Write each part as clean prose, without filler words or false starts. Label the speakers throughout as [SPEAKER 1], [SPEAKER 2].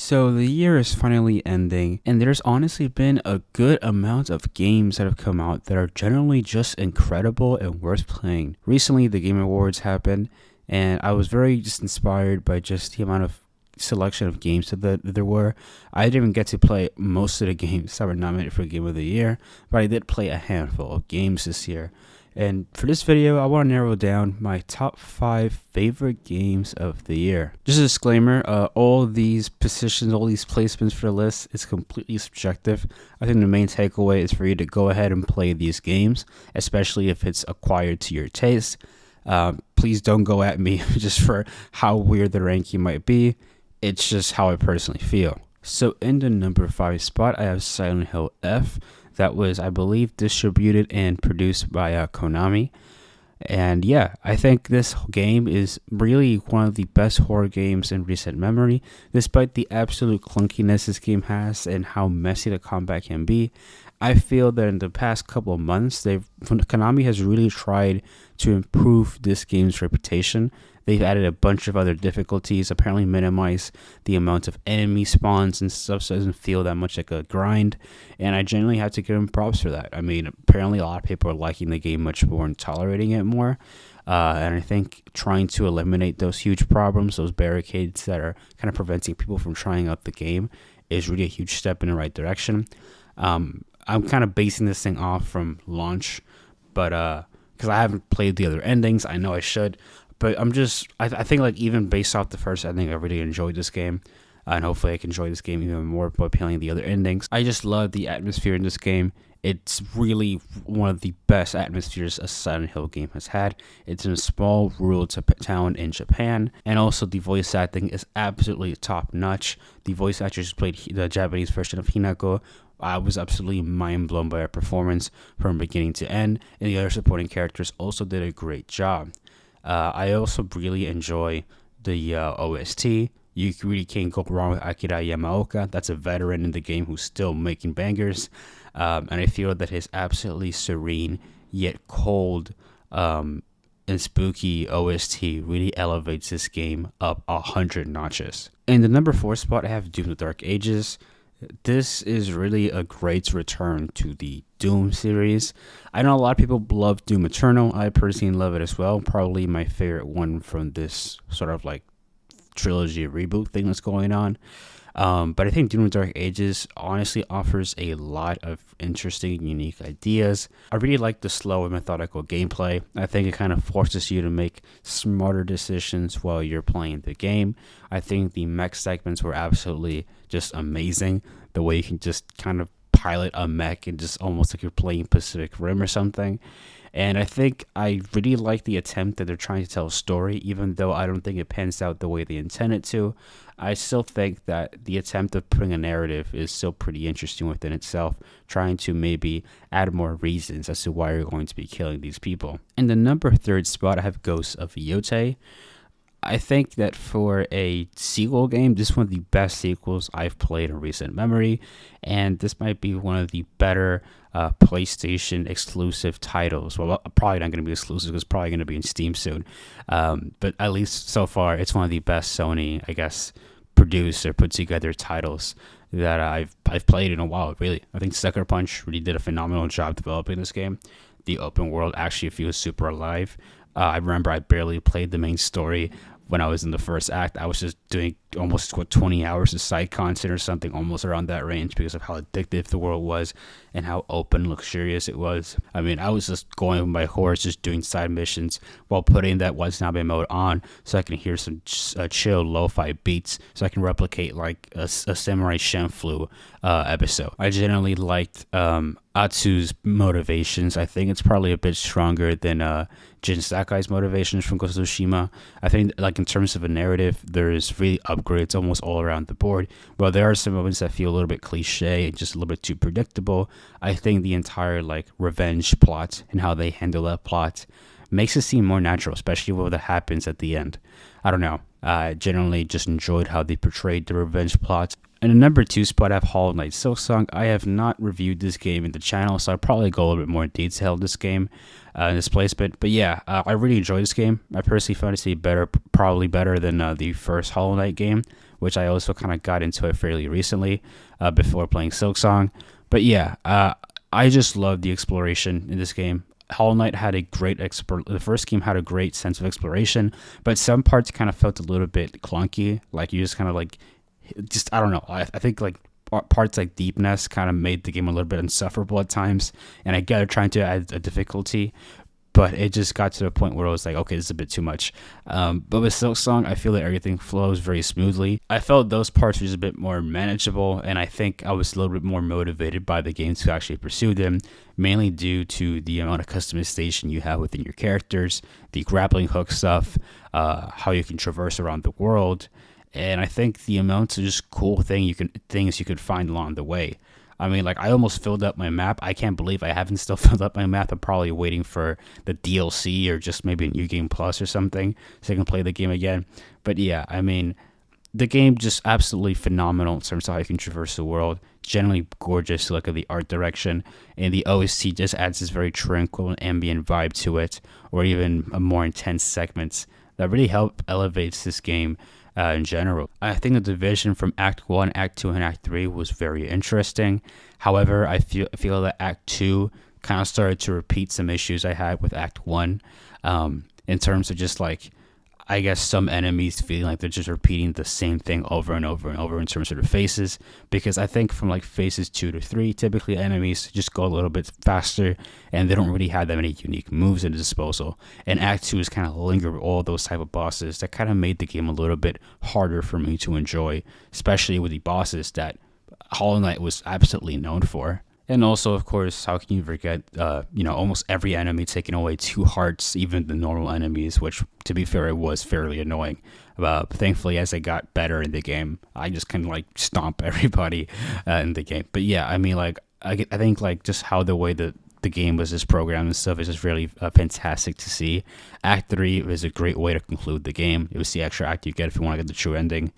[SPEAKER 1] So the year is finally ending, and there's honestly been a good amount of games that have come out that are generally just incredible and worth playing. Recently, the Game Awards happened, and I was very just inspired by just the amount of selection of games that there were. I didn't even get to play most of the games that were nominated for Game of the Year, but I did play a handful of games this year. And for this video, I want to narrow down my top 5 favorite games of the year. Just a disclaimer, all these positions, all these placements for the list is completely subjective. I think the main takeaway is for you to go ahead and play these games, especially if it's acquired to your taste. Please don't go at me just for how weird the ranking might be. It's just how I personally feel. So in the number 5 spot, I have Silent Hill F. That was, I believe, distributed and produced by Konami. And yeah, I think this game is really one of the best horror games in recent memory. Despite the absolute clunkiness this game has and how messy the combat can be, I feel that in the past couple of months, Konami has really tried to improve this game's reputation. They've added a bunch of other difficulties, apparently minimize the amount of enemy spawns and stuff so it doesn't feel that much like a grind. And I genuinely have to give them props for that. I mean, apparently a lot of people are liking the game much more and tolerating it more. And I think trying to eliminate those huge problems, those barricades that are kind of preventing people from trying out the game, is really a huge step in the right direction. I'm kind of basing this thing off from launch, but because I haven't played the other endings, I know I should. But I think like even based off the first ending, I really enjoyed this game. And hopefully I can enjoy this game even more by playing the other endings. I just love the atmosphere in this game. It's really one of the best atmospheres a Silent Hill game has had. It's in a small rural town in Japan. And also the voice acting is absolutely top notch. The voice actress played the Japanese version of Hinako. I was absolutely mind blown by her performance from beginning to end. And the other supporting characters also did a great job. I also really enjoy the OST. You really can't go wrong with Akira Yamaoka. That's a veteran in the game who's still making bangers. And I feel that his absolutely serene yet cold and spooky OST really elevates this game up 100 notches. In the number 4 spot, I have Doom: The Dark Ages. This is really a great return to the Doom series. I know a lot of people love Doom Eternal. I personally love it as well. Probably my favorite one from this sort of like trilogy reboot thing that's going on. But I think Doom: The Dark Ages honestly offers a lot of interesting, unique ideas. I really like the slow and methodical gameplay. I think it kind of forces you to make smarter decisions while you're playing the game. I think the mech segments were absolutely just amazing. The way you can just kind of pilot a mech and just almost like you're playing Pacific Rim or something. And I think I really like the attempt that they're trying to tell a story, even though I don't think it pans out the way they intended to. I still think that the attempt of putting a narrative is still pretty interesting within itself, trying to maybe add more reasons as to why you're going to be killing these people. In the number 3 spot, I have Ghosts of Yotei. I think that for a sequel game, this is one of the best sequels I've played in recent memory, and this might be one of the better PlayStation exclusive titles. Well, probably not going to be exclusive, because it's probably going to be in Steam soon, but at least so far, it's one of the best Sony, I guess, produced or put together titles that I've played in a while, really. I think Sucker Punch really did a phenomenal job developing this game. The open world actually feels super alive. I remember I barely played the main story when I was in the first act. I was just doing almost 20 hours of side content or something, almost around that range, because of how addictive the world was and how open, luxurious it was. I mean, I was just going with my horse, just doing side missions while putting that What's Not Been mode on, so I can hear some chill lo-fi beats, so I can replicate like a Samurai Champloo episode. I generally liked Atsu's motivations. I think it's probably a bit stronger than Jin Sakai's motivations from Ghost of Tsushima. I think like in terms of a narrative, there's really upgrades almost all around the board. While there are some moments that feel a little bit cliche and just a little bit too predictable, I think the entire like revenge plot and how they handle that plot makes it seem more natural, especially what happens at the end. I don't know. I generally just enjoyed how they portrayed the revenge plots. And the number 2 spot, I have Hollow Knight Silksong. I have not reviewed this game in the channel, so I'll probably go a little bit more in detail this game, in this placement. But yeah, I really enjoyed this game. I personally found it to be better, probably better than the first Hollow Knight game, which I also kind of got into it fairly recently, before playing Silksong. But yeah, I just love the exploration in this game. Hollow Knight had a great the first game had a great sense of exploration, but some parts kind of felt a little bit clunky. Like you just kind of like, just I don't know. I think like parts like Deepness kind of made the game a little bit insufferable at times, and I get they're trying to add a difficulty, but it just got to the point where I was like, okay, this is a bit too much. But with Silksong, I feel that everything flows very smoothly. I felt those parts were just a bit more manageable, and I think I was a little bit more motivated by the game to actually pursue them, mainly due to the amount of customization you have within your characters, the grappling hook stuff, how you can traverse around the world, and I think the amount of just cool things you could find along the way. I mean, like, I almost filled up my map. I can't believe I haven't still filled up my map. I'm probably waiting for the DLC or just maybe a New Game Plus or something so I can play the game again. But yeah, I mean, the game just absolutely phenomenal in terms of how you can traverse the world. Generally gorgeous to look at the art direction, and the OST just adds this very tranquil and ambient vibe to it, or even a more intense segments that really help elevates this game. In general, I think the division from Act 1, Act 2, and Act 3 was very interesting. However, I feel that Act 2 kind of started to repeat some issues I had with Act 1, in terms of just like, I guess some enemies feeling like they're just repeating the same thing over and over and over in terms of their phases, because I think from like phases 2 to 3, typically enemies just go a little bit faster and they don't really have that many unique moves at disposal. And Act 2 is kind of linger with all those type of bosses that kind of made the game a little bit harder for me to enjoy, especially with the bosses that Hollow Knight was absolutely known for. And also, of course, how can you forget, almost every enemy taking away 2 hearts, even the normal enemies, which, to be fair, it was fairly annoying. Thankfully, as I got better in the game, I just kind of like stomp everybody in the game. But yeah, I mean, like, I think like just how the way that the game was just programmed and stuff is just really fantastic to see. Act 3 was a great way to conclude the game. It was the extra act you get if you want to get the true ending.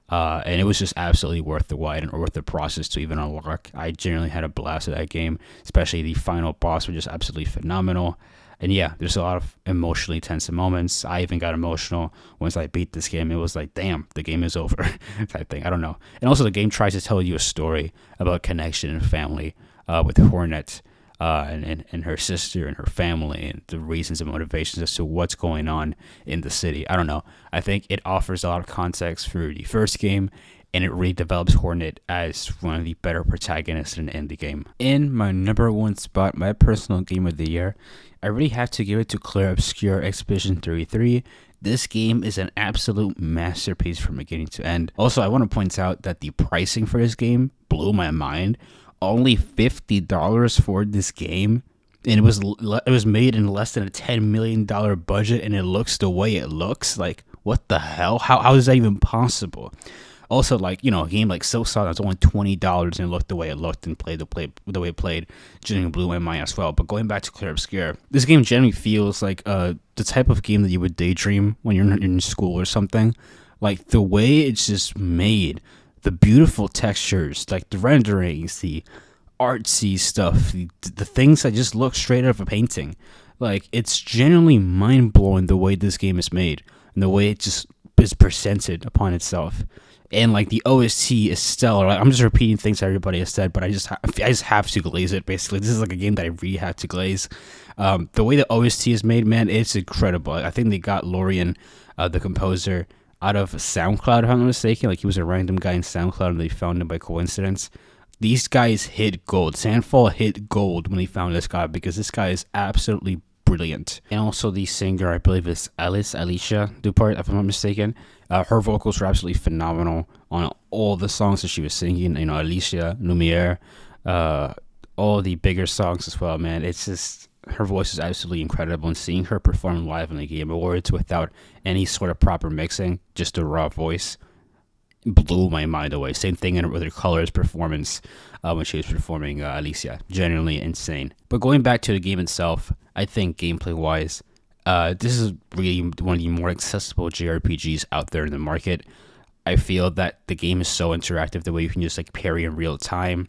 [SPEAKER 1] And it was just absolutely worth the wait and worth the process to even unlock. I genuinely had a blast at that game, especially the final boss was just absolutely phenomenal. And yeah, there's a lot of emotionally tense moments. I even got emotional once I beat this game. It was like, damn, the game is over type thing. I don't know. And also the game tries to tell you a story about connection and family with Hornet. And her sister and her family and the reasons and motivations as to what's going on in the city. I don't know. I think it offers a lot of context for the first game, and it really develops Hornet as one of the better protagonists in the game. In my number 1 spot, my personal game of the year, I really have to give it to Clair Obscur Expedition 33. This game is an absolute masterpiece from beginning to end. Also, I want to point out that the pricing for this game blew my mind. Only $50 for this game, and it was made in less than a $10 million budget, and it looks the way it looks. Like, what the hell? How is that even possible? Also, like, a game like Silksong that's only $20 and it looked the way it looked and played the way it played, generally blew my mind as well. But going back to Clair Obscur, this game generally feels like the type of game that you would daydream when you're in school or something. Like, the way it's just made, the beautiful textures, like the renderings, the artsy stuff, the things that just look straight out of a painting. Like, it's genuinely mind-blowing the way this game is made and the way it just is presented upon itself. And like the OST is stellar. Like, I'm just repeating things that everybody has said, but I just have to glaze it. Basically, this is like a game that I really have to glaze. The way the OST is made, man, it's incredible. I think they got Lorian, the composer, out of SoundCloud, if I'm not mistaken. Like, he was a random guy in SoundCloud and they found him by coincidence. These guys hit gold. Sandfall hit gold when they found this guy, because this guy is absolutely brilliant. And also the singer, I believe is Alicia Dupart, if I'm not mistaken. Her vocals were absolutely phenomenal on all the songs that she was singing. Alicia, Lumiere, all the bigger songs as well, man. It's just, her voice is absolutely incredible, and seeing her perform live in the Game Awards without any sort of proper mixing, just a raw voice, blew my mind away. Same thing with her Colors performance when she was performing Alicia. Genuinely insane. But going back to the game itself, I think gameplay-wise, This is really one of the more accessible JRPGs out there in the market. I feel that the game is so interactive, the way you can just like parry in real time.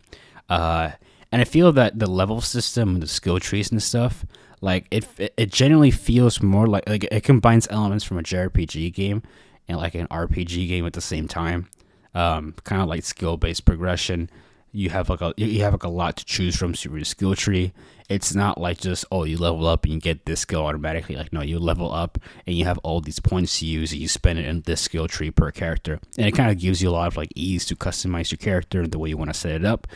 [SPEAKER 1] And I feel that the level system, the skill trees and stuff, like it generally feels more like it combines elements from a JRPG game and like an RPG game at the same time. Kind of like skill based progression. You have like a lot to choose from through your skill tree. It's not like just, oh, you level up and you get this skill automatically. Like, no, you level up and you have all these points to use and you spend it in this skill tree per character. And it kind of gives you a lot of like ease to customize your character and the way you want to set it up.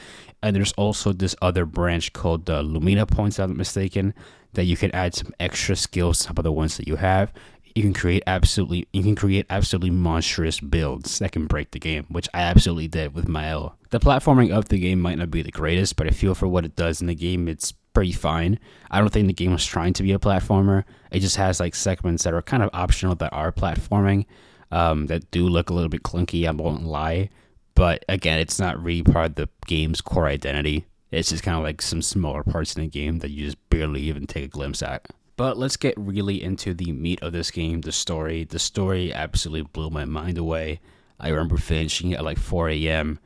[SPEAKER 1] And there's also this other branch called the Lumina points, if I'm not mistaken, that you can add some extra skills on top of the ones that you have. You can create absolutely monstrous builds that can break the game, which I absolutely did with Mael. The platforming of the game might not be the greatest, but I feel for what it does in the game, it's pretty fine. I don't think the game was trying to be a platformer. It just has like segments that are kind of optional that are platforming, that do look a little bit clunky, I won't lie. But again, it's not really part of the game's core identity. It's just kind of like some smaller parts in the game that you just barely even take a glimpse at. But let's get really into the meat of this game, the story. The story absolutely blew my mind away. I remember finishing at like 4 a.m.,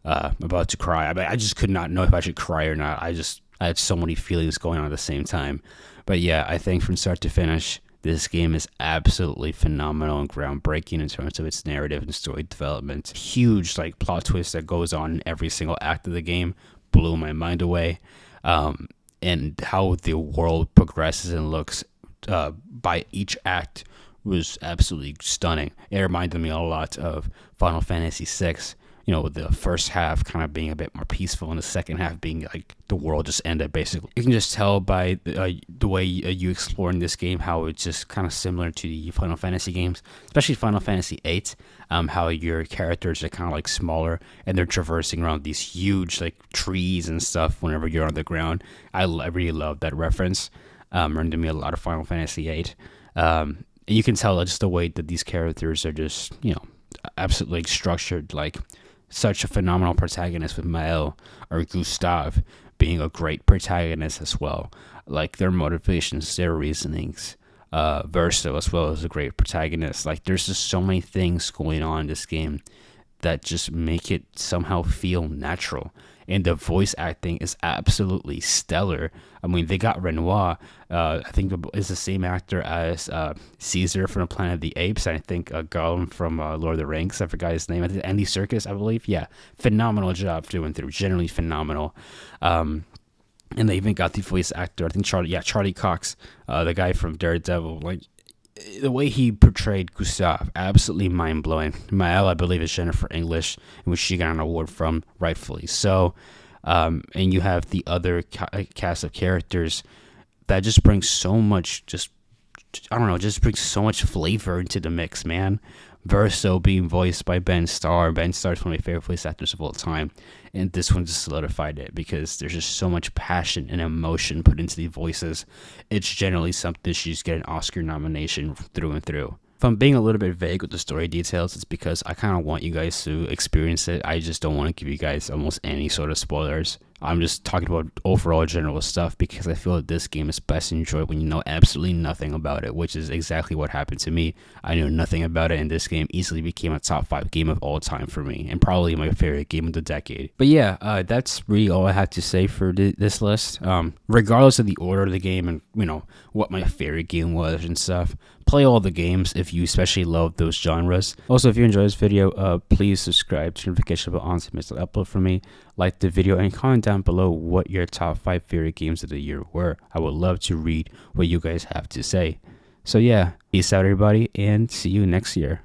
[SPEAKER 1] about to cry. I mean, I just could not know if I should cry or not. I had so many feelings going on at the same time. But yeah, I think from start to finish, this game is absolutely phenomenal and groundbreaking in terms of its narrative and story development. Huge like plot twist that goes on in every single act of the game blew my mind away. And how the world progresses and looks by each act was absolutely stunning. It reminded me a lot of Final Fantasy VI. You know, the first half kind of being a bit more peaceful, and the second half being like the world just ended, basically. You can just tell by the way you explore in this game how it's just kind of similar to the Final Fantasy games, especially Final Fantasy VIII, how your characters are kind of like smaller and they're traversing around these huge like trees and stuff whenever you're on the ground. I really love that reference. Reminded me a lot of Final Fantasy VIII. And you can tell just the way that these characters are just, absolutely structured, like such a phenomenal protagonist with Mael or Gustav being a great protagonist as well. Like their motivations, their reasonings. Verso as well as a great protagonist. Like there's just so many things going on in this game that just make it somehow feel natural. And the voice acting is absolutely stellar. I mean, they got Renoir. I think is the same actor as Caesar from Planet of the Apes. And I think Gollum from Lord of the Rings. I forgot his name. I think Andy Serkis, I believe. Yeah, phenomenal job doing through. Generally phenomenal. And they even got the voice actor. I think Charlie Cox, the guy from Daredevil. Like the way he portrayed Gustav, absolutely mind blowing. Mael, I believe, is Jennifer English, in which she got an award from, rightfully so. And you have the other cast of characters that just brings so much, just brings so much flavor into the mix, man. Verso being voiced by Ben Starr. Ben Starr is one of my favorite voice actors of all time. And this one just solidified it because there's just so much passion and emotion put into the voices. It's generally something she should get an Oscar nomination through and through. If I'm being a little bit vague with the story details, it's because I kind of want you guys to experience it. I just don't want to give you guys almost any sort of spoilers. I'm just talking about overall general stuff because I feel that this game is best enjoyed when you know absolutely nothing about it, which is exactly what happened to me. I knew nothing about it, and this game easily became a top 5 game of all time for me, and probably my favorite game of the decade. But yeah, that's really all I had to say for this list. Regardless of the order of the game and, what my favorite game was and stuff, play all the games if you especially love those genres. Also, if you enjoyed this video, please subscribe to the notification bell on to miss an upload from me. Like the video and comment down below what your top 5 favorite games of the year were. I would love to read what you guys have to say. So yeah, peace out everybody, and see you next year.